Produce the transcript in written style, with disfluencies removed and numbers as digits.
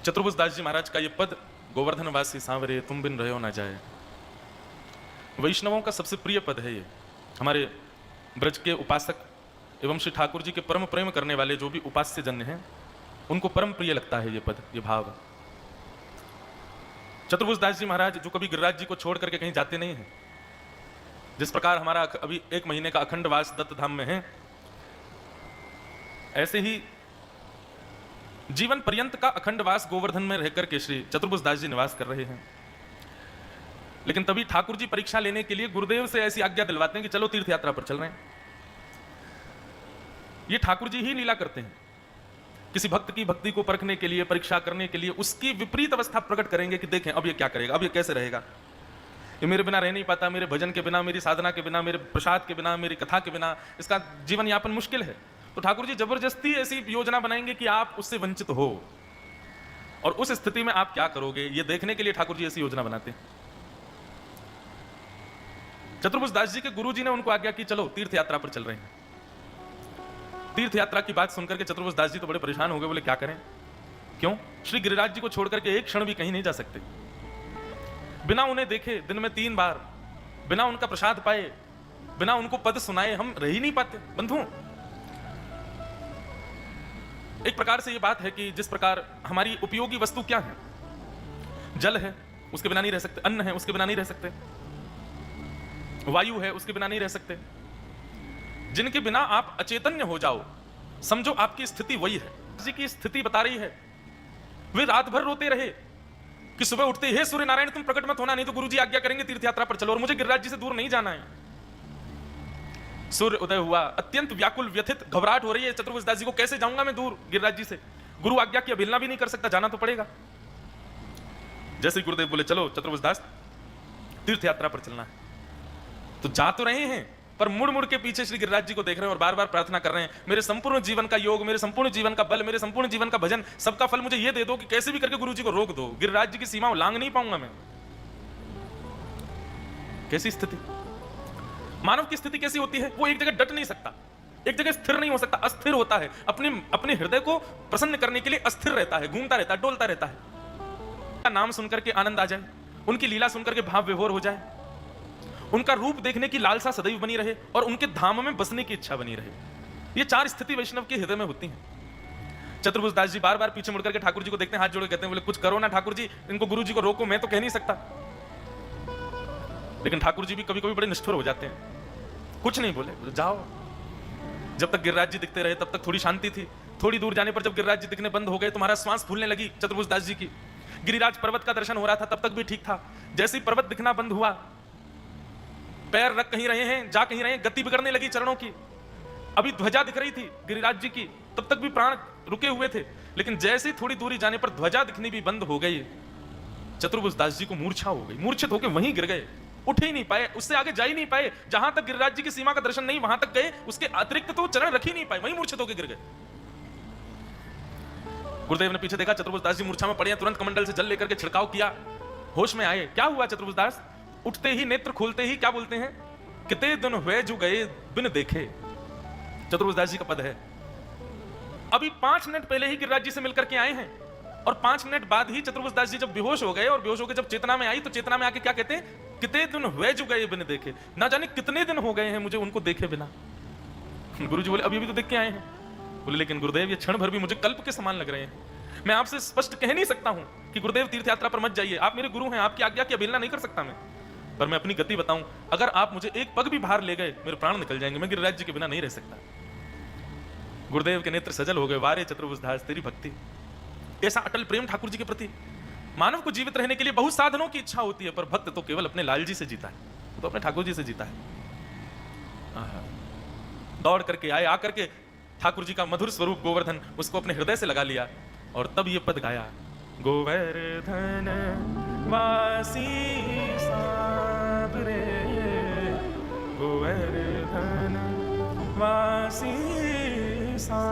चतुर्भुज दास जी महाराज का ये पद, गोवर्धन वासी सांवरे तुम बिन रहो ना जाए, वैष्णवों का सबसे प्रिय पद है ये। हमारे ब्रज के उपासक एवं श्री ठाकुर जी के परम प्रेम करने वाले जो भी उपास्य जन हैं, उनको परम प्रिय लगता है ये पद, ये भाव। चतुर्भुज दास जी महाराज जो कभी गिरिराज जी को छोड़ करके कहीं जाते नहीं हैं, जिस प्रकार हमारा अभी 1 महीने का अखंड वास दत्त धाम में है, ऐसे ही जीवन पर्यंत का अखंड वास गोवर्धन में रहकर के श्री चतुर्भुज दास जी निवास कर रहे हैं। लेकिन तभी ठाकुर जी परीक्षा लेने के लिए गुरुदेव से ऐसी आज्ञा दिलवाते हैं कि चलो तीर्थ यात्रा पर चल रहे हैं। ये ठाकुर जी ही लीला करते हैं, किसी भक्त की भक्ति को परखने के लिए, परीक्षा करने के लिए उसकी विपरीत अवस्था प्रकट करेंगे कि देखें अब ये क्या करेगा, अब ये कैसे रहेगा, ये मेरे बिना रह नहीं पाता, मेरे भजन के बिना, मेरी साधना के बिना, मेरे प्रसाद के बिना, मेरी कथा के बिना इसका जीवन यापन मुश्किल है। तो ठाकुर जी जबरदस्ती ऐसी योजना बनाएंगे कि आप उससे वंचित हो, और उस स्थिति में आप क्या करोगे ये देखने के लिए ठाकुर जी ऐसी योजना बनाते हैं। चतुर्भुज दास जी के गुरु जी ने उनको आज्ञा की चलो तीर्थ यात्रा पर चल रहे हैं। तीर्थ यात्रा की बात सुनकर के चतुर्भुज दास जी तो बड़े परेशान हो गए, बोले क्या करें, क्यों? श्री गिरिराज जी को छोड़कर के एक क्षण भी कहीं नहीं जा सकते, बिना उन्हें देखे दिन में 3 बार, बिना उनका प्रसाद पाए, बिना उनको पद सुनाए हम रह ही नहीं पाते। बंधु, एक प्रकार से यह बात है कि जिस प्रकार हमारी उपयोगी वस्तु क्या है, जल है उसके बिना नहीं रह सकते, अन्न है उसके बिना नहीं रह सकते, वायु है उसके बिना नहीं रह सकते, जिनके बिना आप अचेतन्य हो जाओ, समझो आपकी स्थिति वही है। जी की स्थिति बता रही है, वे रात भर रोते रहे कि सुबह उठते हे सूर्य नारायण तुम प्रकट मत होना, नहीं तो गुरुजी आज्ञा करेंगे तीर्थ यात्रा पर चलो, और मुझे गिरिराज जी से दूर नहीं जाना है। सूर्य उदय हुआ, अत्यंत व्याकुल व्यथित घबराहट हो रही है चतुर्भुज दास जी को, कैसे जाऊंगा मैं दूर गिरिराज जी से, गुरु आज्ञा की अवहेलना भी नहीं कर सकता, जाना तो पड़ेगा। जैसे गुरुदेव बोले चलो चतुर्भुज दास तीर्थ यात्रा पर चलना है, तो जा तो रहे हैं पर मुड़ मुड़ के पीछे श्री गिरिराज जी को देख रहे हैं और बार बार प्रार्थना कर रहे हैं, मेरे संपूर्ण जीवन का योग, मेरे संपूर्ण जीवन का बल, मेरे संपूर्ण जीवन का भजन, सबका फल मुझे ये दे दो कि कैसे भी करके गुरु जी को रोक दो, गिरिराज जी की सीमा लांघ नहीं पाऊंगा मैं। कैसी स्थिति, मानव की स्थिति कैसी होती है, वो एक जगह डट नहीं सकता, एक जगह स्थिर नहीं हो सकता, अस्थिर होता है, अपने हृदय को प्रसन्न करने के लिए अस्थिर रहता है, घूमता रहता है, डोलता रहता है। नाम सुनकर के आनंद आ जाए, उनकी लीला सुनकर के भाव विभोर हो जाए, उनका रूप देखने की लालसा सदैव बनी रहे और उनके धाम में बसने की इच्छा बनी रहे। ये 4 स्थिति वैष्णव के हृदय में होती हैं। चतुर्भुज दास जी बार बार पीछे मुड़कर के ठाकुर जी को देखते हैं, हाथ जोड़ के कहते हैं, बोले कुछ करो ना ठाकुर जी, इनको गुरु जी को रोको, मैं तो कह नहीं सकता। लेकिन ठाकुर जी भी कभी कभी बड़े निष्ठुर हो जाते हैं, कुछ नहीं बोले, जाओ। जब तक गिरिराज जी दिखते रहे तब तक थोड़ी शांति थी, थोड़ी दूर जाने पर जब गिरिराज जी दिखने बंद हो गए तुम्हारा श्वास फूलने लगी चतुर्भुज दास जी की। गिरिराज पर्वत का दर्शन हो रहा था तब तक भी ठीक था, जैसे ही पर्वत दिखना बंद हुआ, पैर रख कहीं रहे हैं, जा कहीं रहे हैं, गति बिगड़ने लगी चरणों की। अभी ध्वजा दिख रही थी गिरिराज जी की, तब तक भी प्राण रुके हुए थे, लेकिन जैसे ही थोड़ी दूरी जाने पर ध्वजा दिखनी भी बंद हो गई, चतुर्भुज दास जी को मूर्छा हो गई, मूर्छित होकर वहीं गिर गए, उठ ही नहीं पाए, उससे आगे जा ही नहीं पाए, जहां तक गिरिराज जी की सीमा का दर्शन नहीं वहां तक गए, उसके अतिरिक्त तो चरण रख ही नहीं पाए, वहीं मूर्छित होकर गिर गए। गुरुदेव ने पीछे देखा चतुर्भुज दास जी मूर्छा में पड़े हैं, तुरंत कमंडल से जल लेकर के छिड़काव किया, होश में आए। क्या हुआ चतुर्भुज दास? उठते ही नेत्र खोलते ही क्या बोलते हैं, कितने दिन हुए जो गए बिन देखे। चतुर्भुज दास जी का पद है। अभी 5 मिनट पहले ही गिरिराज जी से मिलकर के आए हैं और 5 मिनट बाद ही चतुर्भुज दास जी जब बेहोश हो गए और बेहोश होकर जब चेतना में आई तो चेतना में आके क्या कहते हैं, कितने दिन हुए जो गए बिन देखे, ना जाने कितने दिन हो गए हैं मुझे उनको देखे बिना। गुरु जी बोले अभी तो देख के आए हैं। बोले लेकिन गुरुदेव ये क्षण भर भी मुझे कल्प के समान लग रहे हैं, मैं आपसे स्पष्ट कह नहीं सकता हूं कि गुरुदेव तीर्थ यात्रा पर मत जाइए, आप मेरे गुरु हैं, आपकी आज्ञा की अवहेलना नहीं कर सकता मैं, पर मैं अपनी गति बताऊं, अगर आप मुझे एक पग भी बाहर ले गए मेरे प्राण निकल जाएंगे, मैं गिरिराज जी के बिना नहीं रह सकता। गुरुदेव के नेत्र सजल हो गए, वारे चतुर्भुज दास तेरी भक्ति, ऐसा अटल प्रेम ठाकुर जी के प्रति। मानव को जीवित रहने के लिए बहुत साधनों की इच्छा होती है, पर भक्त तो केवल अपने लाल जी से जीता है, तो अपने ठाकुर जी से जीता है। दौड़ करके आए, आकर के ठाकुर जी का मधुर स्वरूप गोवर्धन उसको अपने हृदय से लगा लिया और तब ये पद गाया, गोवर्धन वासी साबरे, गोवर्धन वासी सा